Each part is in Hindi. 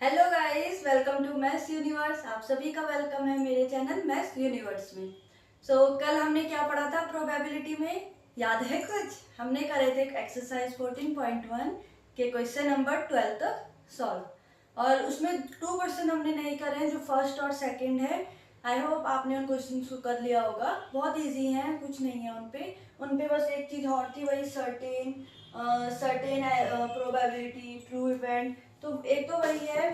Hello guys, welcome to maths universe. आप सभी का वेलकम है मेरे चैनल मैथ्स यूनिवर्स में। कल हमने क्या पढ़ा था प्रोबेबिलिटी में, याद है कुछ? हमने करे थे एक्सरसाइज 14.1 के क्वेश्चन नंबर 12 तक सॉल्व, और उसमें 2 क्वेश्चन हमने नहीं करे हैं जो फर्स्ट और सेकंड है। आई होप आपने उन क्वेश्चन को कर लिया होगा। बहुत इजी हैं, कुछ नहीं है उन पे बस एक चीज़ और थी, वही सर्टेन प्रोबेबिलिटी ट्रू इवेंट। तो एक तो वही है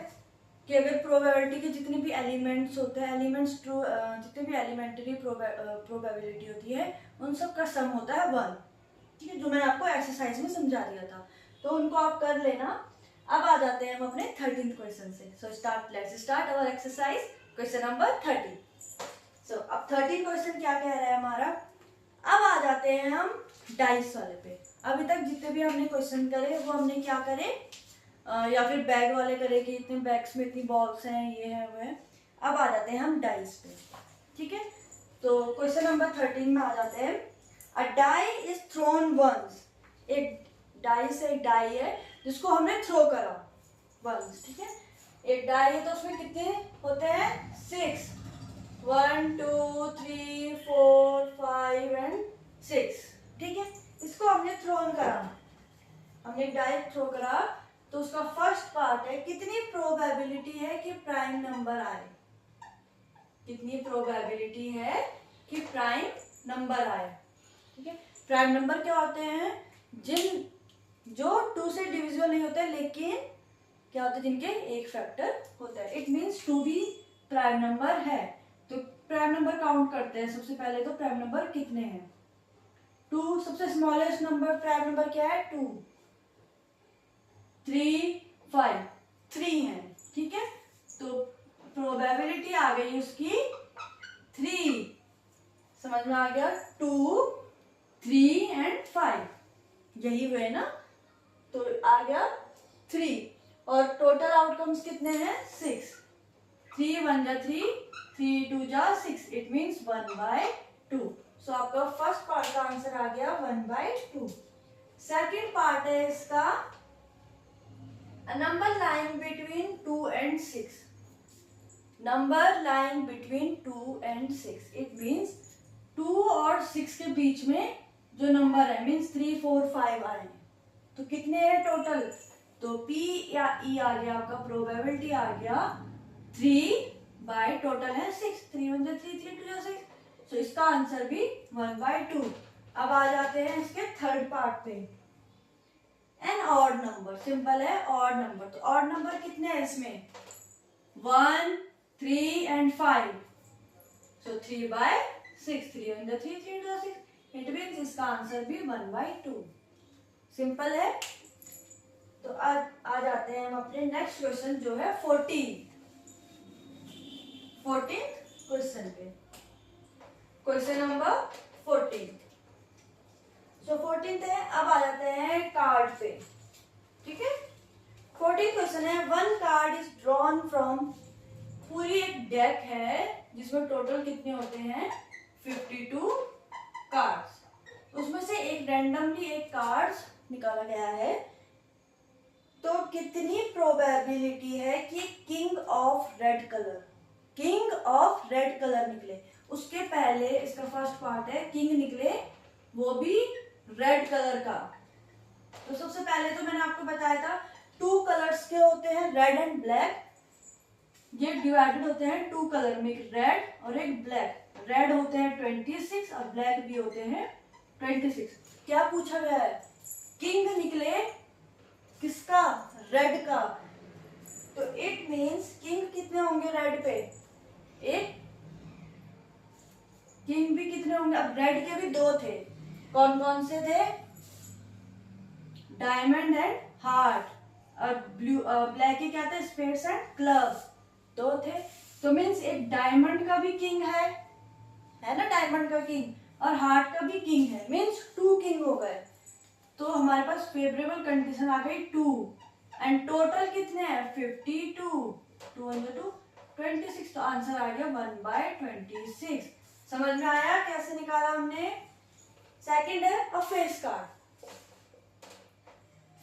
कि अगर प्रोबेबिलिटी के जितने भी एलिमेंट्स होते हैं, एलिमेंट्स ट्रू, जितने भी एलिमेंट्री प्रोबेबिलिटी होती है उन सब का सम होता है 1। ठीक है, जो मैंने आपको एक्सरसाइज में समझा दिया था, तो उनको आप कर लेना। अब आ जाते हैं हम अपने 13th क्वेश्चन से। Let's start our exercise question number 13। अब 13 क्वेश्चन क्या कह रहा है हमारा। अब आ जाते हैं हम डाइस वाले पे। अभी तक जितने भी हमने क्वेश्चन करे वो हमने क्या करे, या फिर बैग वाले करे कि इतने बैग्स में इतनी बॉल्स हैं, ये है वो है। अब आ जाते हैं हम डाइस पे। ठीक है, तो क्वेश्चन नंबर 13 में आ जाते हैं। अ डाई इज थ्रोन वंस। एक डाइस एक डाई है जिसको हमने थ्रो करा वंस। ठीक है, एक डाई है तो उसमें कितने होते हैं? 6। 1 2 3 4 5 एंड 6। ठीक है, इसको हमने थ्रोन करा, हमने एक डाई थ्रो करा। तो उसका फर्स्ट पार्ट है कितनी प्रोबेबिलिटी है कि प्राइम नंबर आए। कितनी प्रोबेबिलिटी है कि प्राइम नंबर आए। ठीक है, प्राइम नंबर क्या होते हैं? जो 2 से डिविजिबल नहीं होते लेकिन क्या होते हैं, जिनके एक फैक्टर होता है। इट मीन्स 2 भी प्राइम नंबर है। तो प्राइम नंबर काउंट करते हैं। सबसे पहले तो प्राइम नंबर कितने हैं? 2। सबसे स्मॉलेस्ट नंबर प्राइम नंबर क्या है? 2 3 5 3 है। ठीक है, तो प्रोबेबिलिटी आ गई उसकी 3। समझ में आ गया? 2 3 एंड 5, यही हुए ना, तो आ गया 3। और टोटल आउटकम्स कितने हैं? 6। 3 1 जा 3, 3 2 जा 6। It means 1/2। सो आपका फर्स्ट पार्ट का आंसर आ गया 1/2। सेकेंड पार्ट है इसका, a number lying between 2 and 6. Number lying between 2 and 6. It means 2 और 6 के बीच में जो नंबर है, मीन्स 3 4 5 आए, तो कितने हैं टोटल? तो P या E आ गया आपका, प्रोबेबिलिटी आ गया 3 बाय टोटल है 6। 3 1 3 3 2 6। सो इसका आंसर भी 1/2। अब आ जाते हैं इसके थर्ड पार्ट पे। एन ऑड नंबर, सिंपल है ऑड नंबर। तो ऑड नंबर कितने हैं इसमें? 1 3 एंड 5। सो 3/6। 3 1 3 3 2 6। इट मीन्स इसका आंसर भी 1/2। सिंपल है। तो आ जाते हैं हम अपने नेक्स्ट क्वेश्चन जो है 14th क्वेश्चन पे। Question number 14। सो 14th है। अब आ जाते हैं कार्ड पे। ठीक है, 14th क्वेश्चन है, 1 कार्ड इज ड्रॉन फ्रॉम। पूरी एक डेक है जिसमें टोटल कितने होते हैं? 52 कार्ड्स। उसमें से एक रैंडमली एक कार्ड्स निकाला गया है। तो कितनी प्रोबेबिलिटी है कि किंग ऑफ रेड कलर निकले? उसके पहले इसका फर्स्ट पार्ट है किंग निकले, वो भी रेड कलर का। तो सबसे पहले तो मैंने आपको बताया था 2 कलर्स के होते हैं, रेड एंड ब्लैक। ये डिवाइडेड होते हैं 2 कलर में, एक रेड और एक ब्लैक। रेड होते हैं 26 और ब्लैक भी होते हैं 26। क्या पूछा गया है? किंग निकले किसका? रेड का। तो इट मीन्स किंग कितने होंगे रेड पे? एक किंग भी कितने होंगे? अब रेड के भी 2 थे, कौन कौन से थे? Diamond and heart. और ब्लैक के क्या थे? Spades and clubs. 2 थे। तो मीन्स एक डायमंड का भी किंग है ना, डायमंड का किंग, और हार्ट का भी किंग है। मीन्स 2 किंग हो गए। तो हमारे पास फेवरेबल कंडीशन आ गई 2। एंड टोटल कितने हैं? 52। 2 1 2 26। तो आंसर आ गया 1/26। समझ में आया कैसे निकाला हमने? सेकंड है अ फेस कार्ड।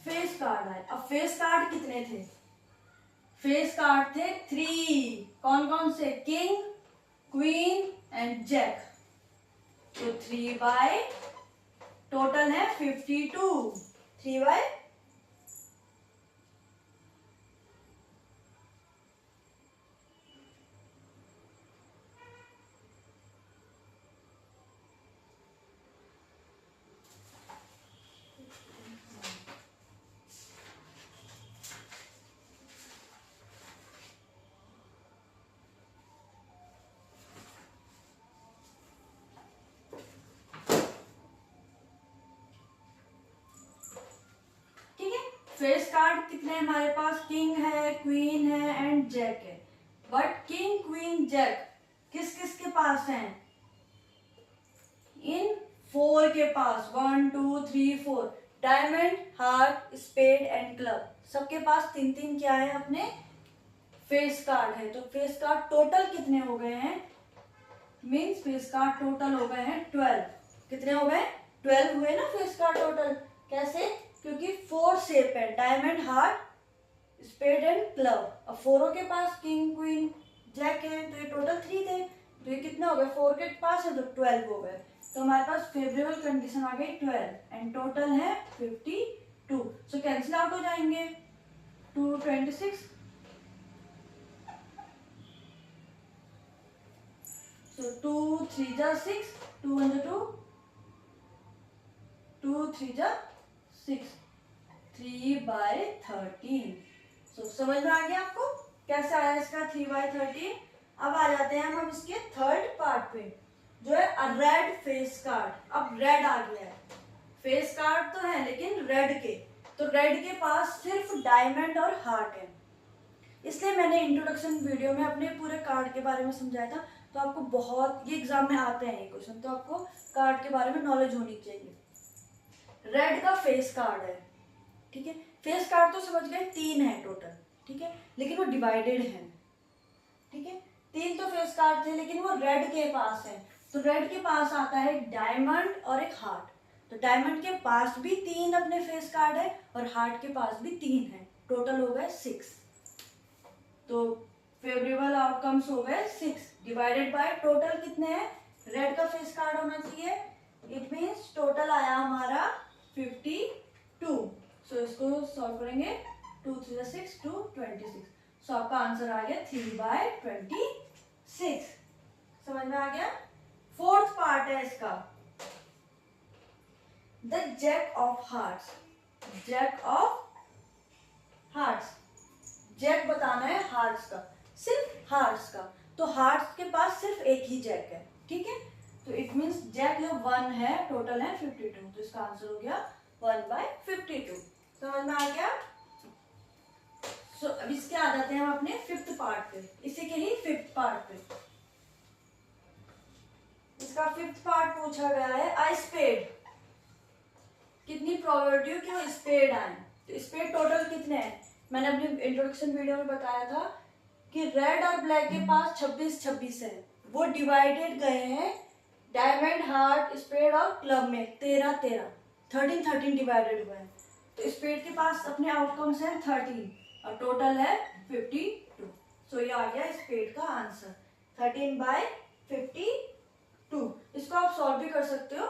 फेस कार्ड है। अब फेस कार्ड कितने थे? फेस कार्ड थे 3, कौन कौन से? King, queen and jack. तो 3 बाय टोटल है 52, 3 बाय फेस कार्ड कितने हैं हमारे पास? किंग है, क्वीन है एंड जैक है। बट किंग, क्वीन, जैक किस किस के पास हैं? इन 4 के पास, 1 2 3 4। Diamond, heart, spade and club, सबके पास 3 क्या है? अपने फेस कार्ड है। तो फेस कार्ड टोटल कितने हो गए हैं? मीन्स फेस कार्ड टोटल हो गए हैं 12। कितने हो गए? 12 हुए ना फेस कार्ड टोटल। कैसे? क्योंकि 4 शेप है, diamond, heart, spade and club. अब 4 के पास किंग, क्वीन, जैक है, तो ये टोटल 3 थे। तो ये कितना हो गया? 4 के पास है तो 12 हो गए। तो हमारे पास फेवरेबल कंडीशन आ गई 12 एंड टोटल है 52। सो कैंसिल आउट हो जाएंगे। 2 26। So 2 3 जा 6, 2 1 जा 2, 2 3 जा 6, 3 बाय 13। So समझ में आ गया आपको कैसे आया इसका 3 बाय 13? अब आ जाते हैं हम इसके थर्ड पार्ट पे, जो है रेड फेस कार्ड। अब रेड आ गया है, फेस कार्ड तो है लेकिन रेड के। तो रेड के पास सिर्फ डायमंड और हार्ट है, इसलिए मैंने इंट्रोडक्शन वीडियो में अपने पूरे कार्ड के बारे में समझाया था। तो आपको बहुत, ये एग्जाम में आते हैं ये क्वेश्चन, तो आपको कार्ड के बारे में नॉलेज होनी चाहिए। रेड का फेस कार्ड है, ठीक है। फेस कार्ड तो समझ गए 3 है टोटल, ठीक है, लेकिन वो डिवाइडेड है, ठीक है। 3 तो फेस कार्ड थे लेकिन वो रेड के पास है। तो रेड के पास आता है एक डायमंड और एक हार्ट। तो डायमंड के पास भी 3 अपने फेस कार्ड है और हार्ट के पास भी 3 है, टोटल हो गए 6। तो फेवरेबल आउटकम्स हो गए 6 डिवाइडेड बाय टोटल कितने हैं? रेड का फेस कार्ड होना चाहिए, इट मीन्स टोटल आया हमारा 52। सो इसको सॉल्व करेंगे, 2 3 6 2 26। सो आपका आंसर आ गया 3 बाय 26। समझ में आ गया? फोर्थ पार्ट है इसका, the jack of hearts. Jack of hearts, jack बताना है हार्ट्स का, सिर्फ हार्ट्स का। तो हार्ट्स के पास सिर्फ एक ही जैक है, ठीक है। तो इट मीन्स जैक जो 1 है, टोटल है 52। तो इसका आंसर हो गया 1 बाय 52। समझ में आ गया? सो अब इसके आ जाते हैं हम अपने फिफ्थ पार्ट पे, इसी के ही फिफ्थ पार्ट पे। इसका फिफ्थ पार्ट पूछा गया है, आई स्पेड। कितनी प्रोबेबिलिटी हो कि वो स्पेड आए? तो स्पेड टोटल कितने हैं? मैंने अपनी इंट्रोडक्शन वीडियो में बताया था कि रेड और ब्लैक के पास 26-26 है, वो डिवाइडेड गए हैं डायमंड, हार्ट, स्पेड और क्लब में 13-13, 13-13 डिवाइडेड हुए हैं। तो स्पेड के पास अपने आउटकम्स हैं 13 और टोटल है 52। सो ये आ गया स्पेड का आंसर 13 बाय 52। इसको आप सॉल्व भी कर सकते हो।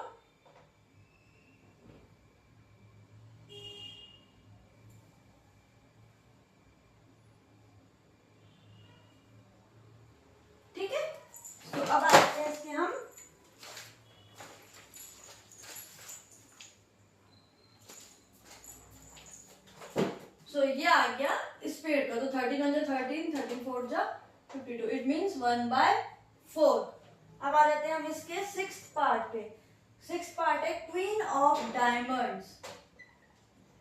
ठीक है, तो अब आते हैं इसके हम ये आ गया स्पेड का। तो 13 1 13, 13 4 जा 52, इट मीन्स 1 बाय 4। अब आ जाते हैं हम इसके सिक्स्थ पार्ट पे। सिक्स्थ पार्ट है queen of diamonds.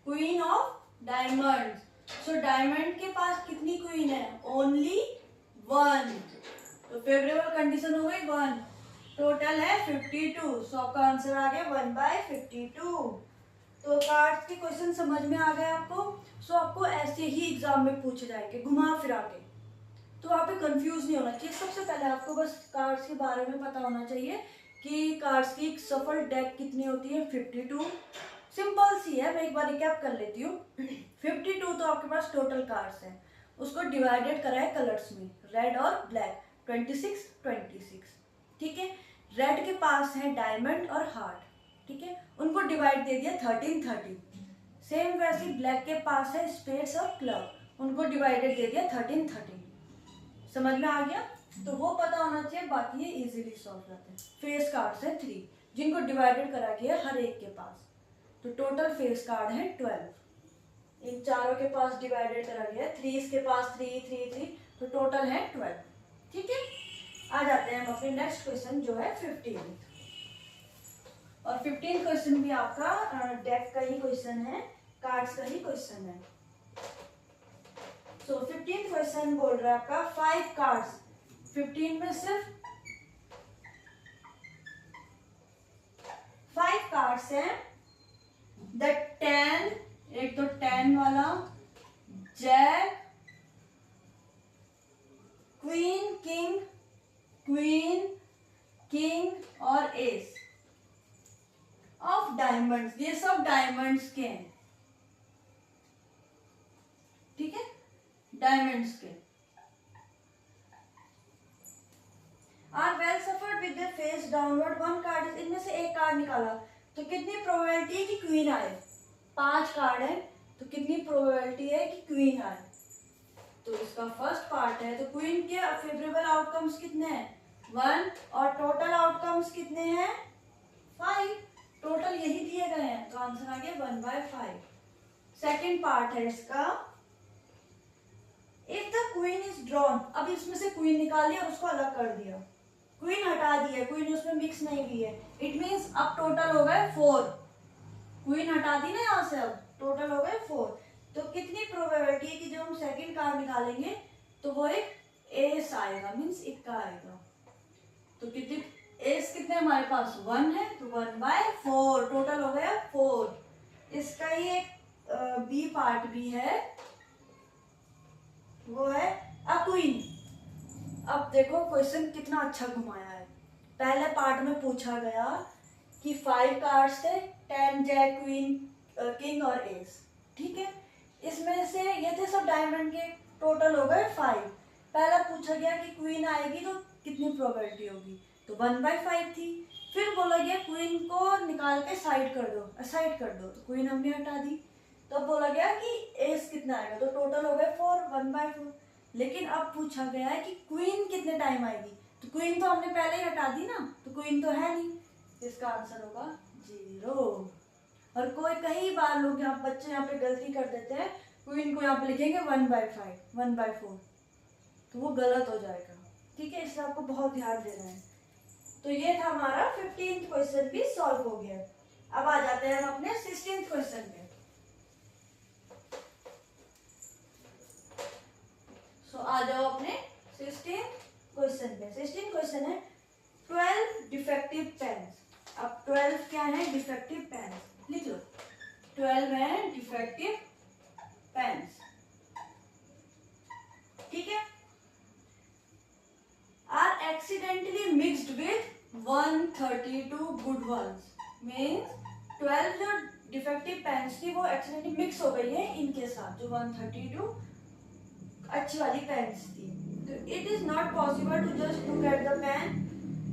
Queen of diamonds. So diamond के पास कितनी क्वीन है? ओनली 1। तो फेवरेबल कंडीशन हो गई 1, टोटल है 52। सो आपका आंसर आ गया 1 बाय 52। तो कार्ड्स के क्वेश्चन समझ में आ गए आपको? सो आपको ऐसे ही एग्जाम में पूछे जाएंगे घुमा फिरा के, तो वहाँ पे कंफ्यूज नहीं होना चाहिए। सबसे पहले आपको बस कार्ड्स के बारे में पता होना चाहिए कि कार्ड्स की सफल डेक कितनी होती है, 52। सिंपल सी है, मैं एक बार रिकैप कर लेती हूँ। 52 तो आपके पास टोटल कार्ड्स हैं, उसको डिवाइडेड करा है कलर्स में, रेड और ब्लैक, 26 26। ठीक है, रेड के पास है डायमंड और हार्ट, ठीक है, उनको डिवाइड दे दिया 13 13। सेम वैसे ब्लैक के पास है स्पेड्स और क्लब, उनको डिवाइडेड दे दिया 13 13। समझ में आ गया? तो वो पता होना चाहिए, बाकी ये इजीली सॉल्व करते हैं। फेस कार्ड्स है 3 जिनको डिवाइडेड करा गया हर एक के पास, तो टोटल फेस कार्ड है 12। इन चारों के पास डिवाइडेड करा गया, 3 के पास 3 3 3, तो टोटल है 12। ठीक है, आ जाते हैं हम अपने नेक्स्ट क्वेश्चन जो है 15। और 15 क्वेश्चन भी आपका डेक का ही क्वेश्चन है, कार्ड्स का ही क्वेश्चन है। सो 15 क्वेश्चन बोल रहा है आपका 5 कार्ड्स, 15 में सिर्फ 5 कार्ड्स हैं। द 10, एक तो 10 वाला, jack, queen king, queen king और एस ऑफ डायमंड्स, ये सब डायमंड्स के हैं। ठीक है, डायमंड्स के। Are well shuffled with the face downward, one card is, इनमें से एक कार्ड निकाला, तो कितनी प्रोबेबिलिटी है कि क्वीन आए? 5 कार्ड है, तो कितनी प्रोबेबिलिटी है कि क्वीन आए? तो इसका फर्स्ट पार्ट है, तो क्वीन के फेवरेबल आउटकम्स कितने हैं? 1, और टोटल आउटकम्स कितने हैं? 5। टोटल यही दिए गए हैं, तो आंसर आ गया 1/5। सेकेंड पार्ट है इसका, if the queen is drawn, अब इसमें से क्वीन निकाली और उसको अलग कर दिया, क्वीन हटा दी है, क्वीन उसमें मिक्स नहीं हुई है, इट मीन्स अब टोटल हो गए 4। क्वीन हटा दी ना यहाँ से, अब टोटल हो गए 4। तो कितनी प्रोबेबिलिटी है कि जब हम सेकंड कार्ड निकालेंगे तो वो एक एस आएगा, मीन्स इक्का आएगा। तो कितनी एस कितने हमारे पास? 1 है, तो 1/4, टोटल हो गया 4। इसका ही एक बी पार्ट भी है, वो है अ क्वीन। अब देखो क्वेश्चन कितना अच्छा घुमाया है। पहले पार्ट में पूछा गया कि 5 कार्ड्स थे, 10 जैक क्वीन किंग और एस, ठीक है, इसमें से ये थे सब डायमंड के, टोटल हो गए 5। पहला पूछा गया कि क्वीन आएगी तो कितनी प्रोबेबिलिटी होगी, तो 1/5 थी। फिर बोला गया क्वीन को निकाल के साइड कर दो, असाइड कर दो, तो क्वीन हमने हटा दी। तो अब बोला गया कि एस कितना आएगा, तो टोटल हो गए 4, 1/4। लेकिन अब पूछा गया है कि क्वीन कितने टाइम आएगी, तो क्वीन तो हमने पहले ही हटा दी ना, तो क्वीन तो है नहीं, इसका आंसर होगा 0। और कोई कई बार लोग यहाँ बच्चे यहाँ पे गलती कर देते हैं, क्वीन को यहाँ पे लिखेंगे 1/5, 1/4, तो वो गलत हो जाएगा। ठीक है, इसलिए आपको बहुत ध्यान देना है। तो ये था हमारा 15th क्वेश्चन भी सॉल्व हो गया। अब आ जाते हैं हम अपने 16th क्वेश्चन पे। आ जाओ अपने 16th क्वेश्चन पे। 16th क्वेश्चन है 12 डिफेक्टिव पेन्स। अब 12 क्या है? डिफेक्टिव पेन्स, लिख लो। 12 है डिफेक्टिव पेन्स, ठीक है। Are accidentally mixed with 132 good ones, means 12 जो डिफेक्टिव पेन्स थी वो एक्सीडेंटली मिक्स हो गई है इनके साथ, जो 132 अच्छी वाली पेन्स थी। तो it is not possible to just look at the pen.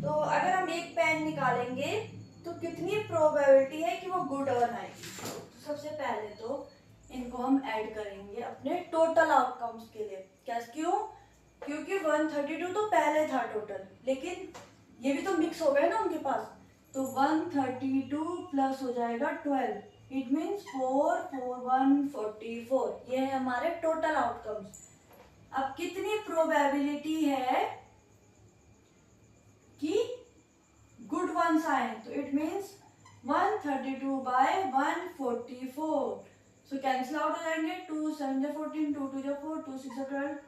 तो अगर हम एक पेन निकालेंगे तो कितनी प्रोबेबिलिटी है कि वो गुड वन आएगी? तो सबसे पहले तो इनको हम ऐड करेंगे अपने टोटल आउटकम्स के लिए। क्या, क्यों? क्योंकि 132 तो पहले था टोटल, लेकिन ये भी तो मिक्स हो गए ना उनके पास, तो 132 प्लस हो जाएगा 12, इट मीन्स 4 4 1 44। ये है हमारे टोटल आउटकम्स। अब कितनी प्रोबेबिलिटी है कि गुड वंस आए? तो it means 132/144। So cancel out हो जाएंगे। 2 7 14, 2 2 4, 2 6 12,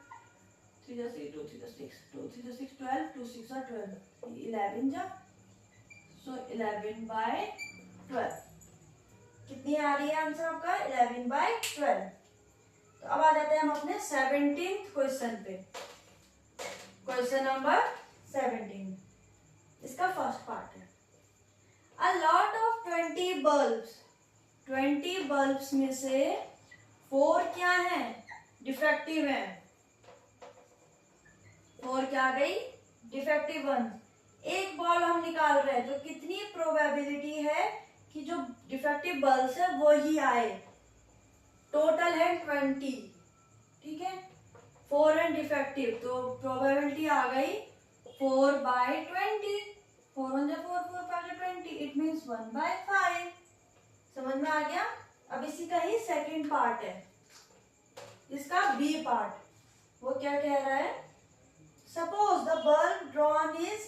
3 6 2 3 6 2 3 6 12, 2 6 12, 11 जा। सो 11/12 कितनी आ रही है आंसर आपका? 11/12। तो अब आ जाते हैं हम अपने 17th क्वेश्चन पे। क्वेश्चन नंबर 17, इसका फर्स्ट पार्ट है। A lot of 20 bulbs, 20 bulbs में से 4 क्या है? डिफेक्टिव है। 4 क्या आ गई, डिफेक्टिव 1। एक बॉल हम निकाल रहे हैं तो कितनी प्रोबेबिलिटी है कि जो डिफेक्टिव बॉल्स है वो ही आए। टोटल है 20, ठीक है। 4 है डिफेक्टिव तो प्रोबेबिलिटी आ गई 4/20। 4 1 4 4 5 20, इट मीन्स 1/5। समझ में आ गया। अब इसी का ही सेकंड पार्ट है, इसका बी पार्ट। वो क्या कह रहा है, suppose the bulb drawn is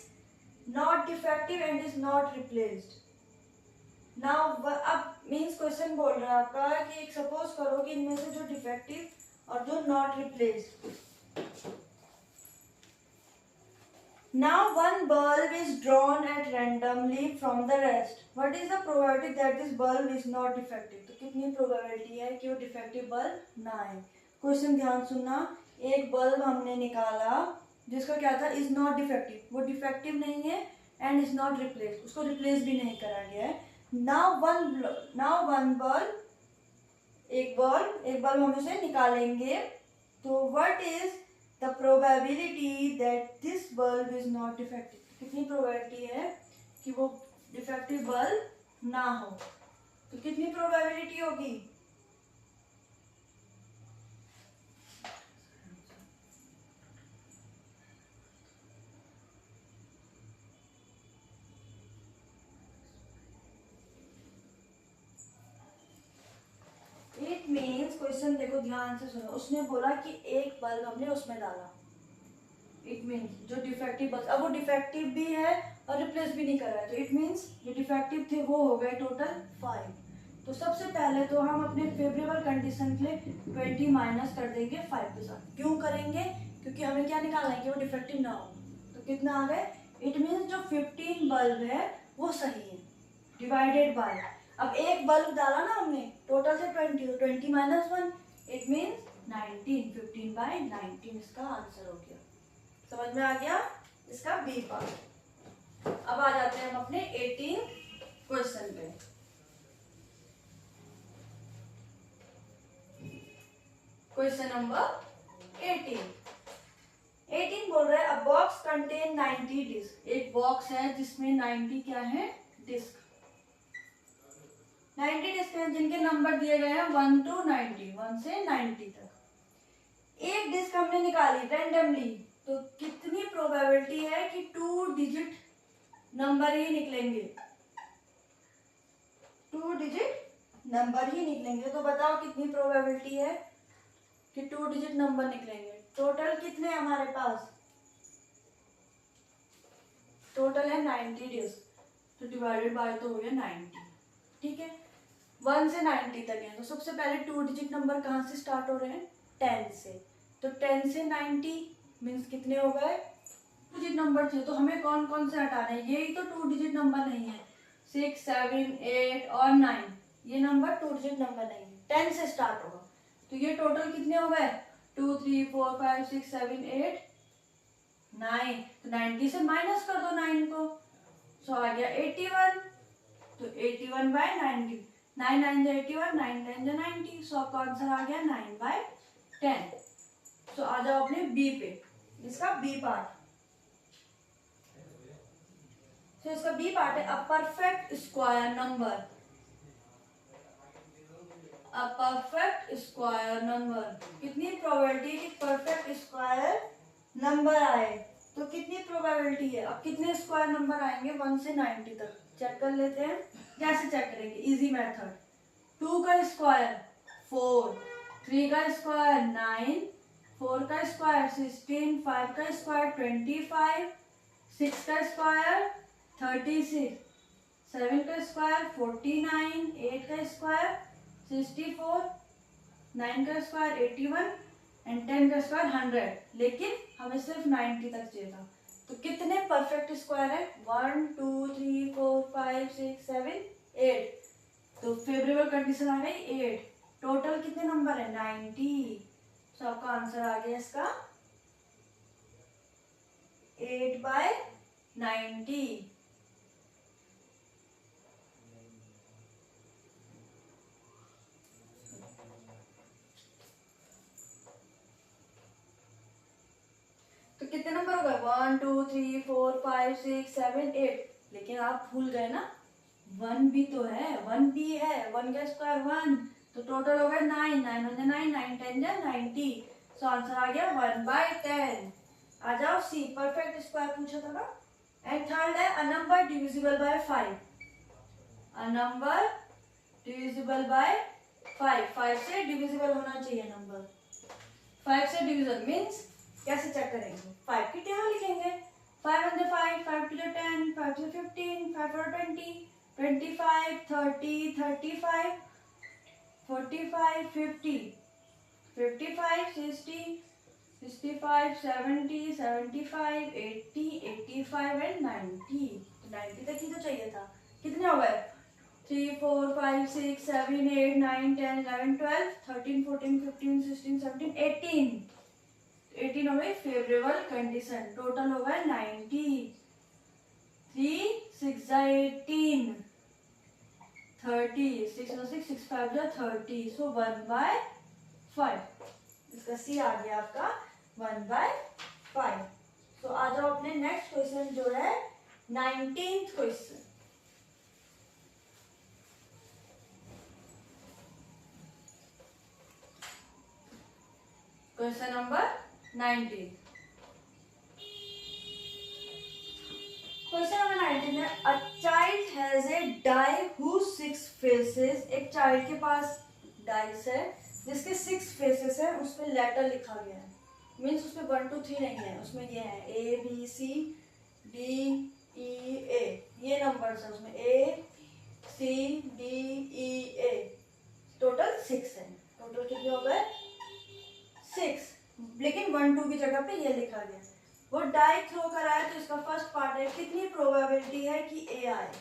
not defective and is not replaced. Now अब मीन्स क्वेश्चन बोल रहा है आपका कि एक सपोज करो कि इनमें से जो डिफेक्टिव और जो not replaced. Now one bulb is drawn at randomly from the rest. What is the probability that this bulb is not defective? तो कितनी प्रोबेबिलिटी है कि वो डिफेक्टिव बल्ब ना आए। क्वेश्चन ध्यान सुनना, एक बल्ब हमने निकाला जिसका क्या था, इज नॉट डिफेक्टिव, वो डिफेक्टिव नहीं है एंड इज नॉट रिप्लेस, उसको रिप्लेस भी नहीं करा गया है। नाउ वन बल्ब, एक बल्ब हम उसे निकालेंगे तो what is the probability that this bulb is not defective? कितनी प्रोबेबिलिटी है कि वो डिफेक्टिव बल्ब ना हो। तो कितनी प्रोबेबिलिटी होगी, इट मीन्स, क्वेश्चन देखो ध्यान से सुनो, उसने बोला कि एक बल्ब हमने उसमें डाला, इट मीन्स जो डिफेक्टिव बल्ब, अब वो डिफेक्टिव भी है और रिप्लेस भी नहीं कर रहा है, तो इट मीन्स जो डिफेक्टिव थे वो हो गए टोटल 5। तो सबसे पहले तो हम अपने फेवरेबल कंडीशन के लिए 20 माइनस कर देंगे 5 के साथ। क्यों करेंगे, क्योंकि हमें क्या निकालना है कि वो डिफेक्टिव ना हो। तो कितना आ गए, इट मीन्स जो 15 बल्ब है वो सही है, डिवाइडेड बाय, अब एक बल्ब डाला ना हमने, टोटल से 20, तो 20 माइनस 1, इट मीन्स 19। 15/19 इसका आंसर हो गया। समझ में आ गया इसका बी पार्ट। अब आ जाते हैं हम अपने 18 क्वेश्चन पे। क्वेश्चन नंबर 18 बोल रहा है, अ बॉक्स कंटेन 90 डिस्क। एक बॉक्स है जिसमें 90 क्या है, डिस्क। 90 डिस्क हैं जिनके नंबर दिए गए हैं 1 to 90, 1 से 90 तक। एक डिस्क हमने निकाली रैंडमली, तो कितनी प्रोबेबिलिटी है कि 2 डिजिट नंबर ही निकलेंगे, 2 डिजिट नंबर ही निकलेंगे। तो बताओ कितनी प्रोबेबिलिटी है कि 2 डिजिट नंबर निकलेंगे। टोटल कितने हमारे पास, टोटल है 90 डिस्क, तो डिवाइडेड बाय तो हो गया 90, ठीक है। 1 से 90 तक है, तो सबसे पहले 2 डिजिट नंबर कहाँ से स्टार्ट हो रहे हैं, 10 से। तो 10 से 90 मीन्स कितने हो गए, 2 डिजिट नंबर थे, तो हमें कौन कौन से हटाने हैं, यही तो 2 डिजिट नंबर नहीं है। 6 7 8 और 9, ये नंबर 2 डिजिट नंबर नहीं है, 10 से स्टार्ट होगा। तो ये टोटल कितने हो गए, 2 3 4 5 6 7 8 9, तो 90 से माइनस कर दो 9 को, सो आ गया 81। तो 81/90, 9 9 81, 9 9 90, सो आपका आंसर आ गया 9/10। सो आ जाओ अपने बी पे, इसका बी पार्ट। तो इसका बी पार्ट है, a perfect square number. A perfect square number, कितनी प्रोबेबिलिटी कि परफेक्ट स्क्वायर नंबर आए, तो कितनी प्रोबेबिलिटी है। अब कितने स्क्वायर नंबर आएंगे 1 से 90 तक, चेक कर लेते हैं। कैसे चेक करेंगे, इजी मेथड, 2 का स्क्वायर 4, 3 का स्क्वायर 9, 4 का स्क्वायर 16, 5 का स्क्वायर 25, 6 का स्क्वायर 36, 7 का स्क्वायर 49, 8 का स्क्वायर 64, 9 का स्क्वायर 81 एंड 10 का स्क्वायर 100। लेकिन हमें सिर्फ 90 तक चाहिए था। तो कितने परफेक्ट स्क्वायर है, 1 2 3 4 5 6 7 8, तो फेवरेबल कंडीशन आ गई 8। टोटल कितने नंबर है 90, तो आपका आंसर आ गया इसका 8/90। तो कितने नंबर 1 2 3 4 5 6 7 8, लेकिन आप भूल गए ना 1 भी तो है, 1 भी है, 1 का स्क्वायर 1, तो टोटल हो गया 9, 9 1 9, 9 10 90, सो आंसर आ गया 1/10। आ जाओ सी, परफेक्ट स्क्वायर पूछा था ना। एंड थर्ड है a number divisible by 5, a number divisible by 5, 5 से डिविजिबल होना चाहिए नंबर, 5 से डिविजन मीन्स कैसे चेक करेंगे, 5 की टेबल लिखेंगे, 5 1 5, 5 2 10, 5 2 15, 5 4 20, 25 30 35 45 50, 55 60 65 70 75 80 85 एंड 90, 90 तक ही तो चाहिए था। कितने हो गए, 3 4 5 6 7 8 9 10 11 12 13 14 15 16 17 18, 18 हो गई फेवरेबल कंडीशन, टोटल हो गए 90, 3 6 18 30, 6 6 6 5 30, सो 1/5, इसका सी आ गया आपका 1/5। तो आ जाओ अपने नेक्स्ट क्वेश्चन जो है 19th question. Question number 19, question number 19 है a child has a die whose 6 faces, एक चाइल्ड के पास डाइस है जिसके 6 फेसेस है, उस पे लेटर लिखा गया है, मीन्स उसमें 1 2 3 नहीं है, उसमें ये है A B C D E ए, ये नंबर्स है उसमें ए सी डी ई ए, टोटल 6 है, टोटल कितने हो गए 6, लेकिन 1 2 की जगह पे ये लिखा गया। वो डाई थ्रो कराया तो इसका फर्स्ट पार्ट है कितनी प्रोबेबिलिटी है कि ए आए,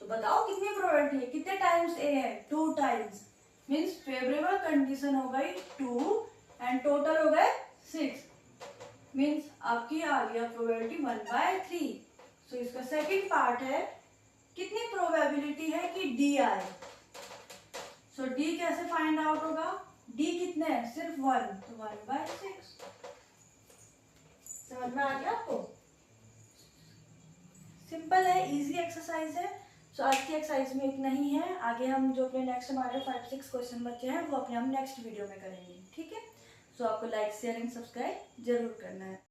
तो बताओ कितनी प्रोबेबिलिटी है, कितने टाइम्स ए है 2 टाइम्स, मीन्स फेवरेबल कंडीशन हो गई 2 एंड टोटल हो गए 6, मीन्स आपकी आ गया प्रोबेबिलिटी 1/3। सो इसका सेकंड पार्ट है कितनी प्रोबेबिलिटी है कि डी आए, सो डी कैसे फाइंड आउट होगा, डी कितने हैं सिर्फ 1, तो 1/6, समझ में आ गया आपको, सिंपल है, इजी एक्सरसाइज है। सो आज की एक्सरसाइज में इतना ही है, आगे हम जो अपने नेक्स्ट हमारे 5 6 क्वेश्चन बचे हैं वो अपने हम नेक्स्ट वीडियो में करेंगे, ठीक है। सो आपको लाइक शेयर एंड सब्सक्राइब जरूर करना है।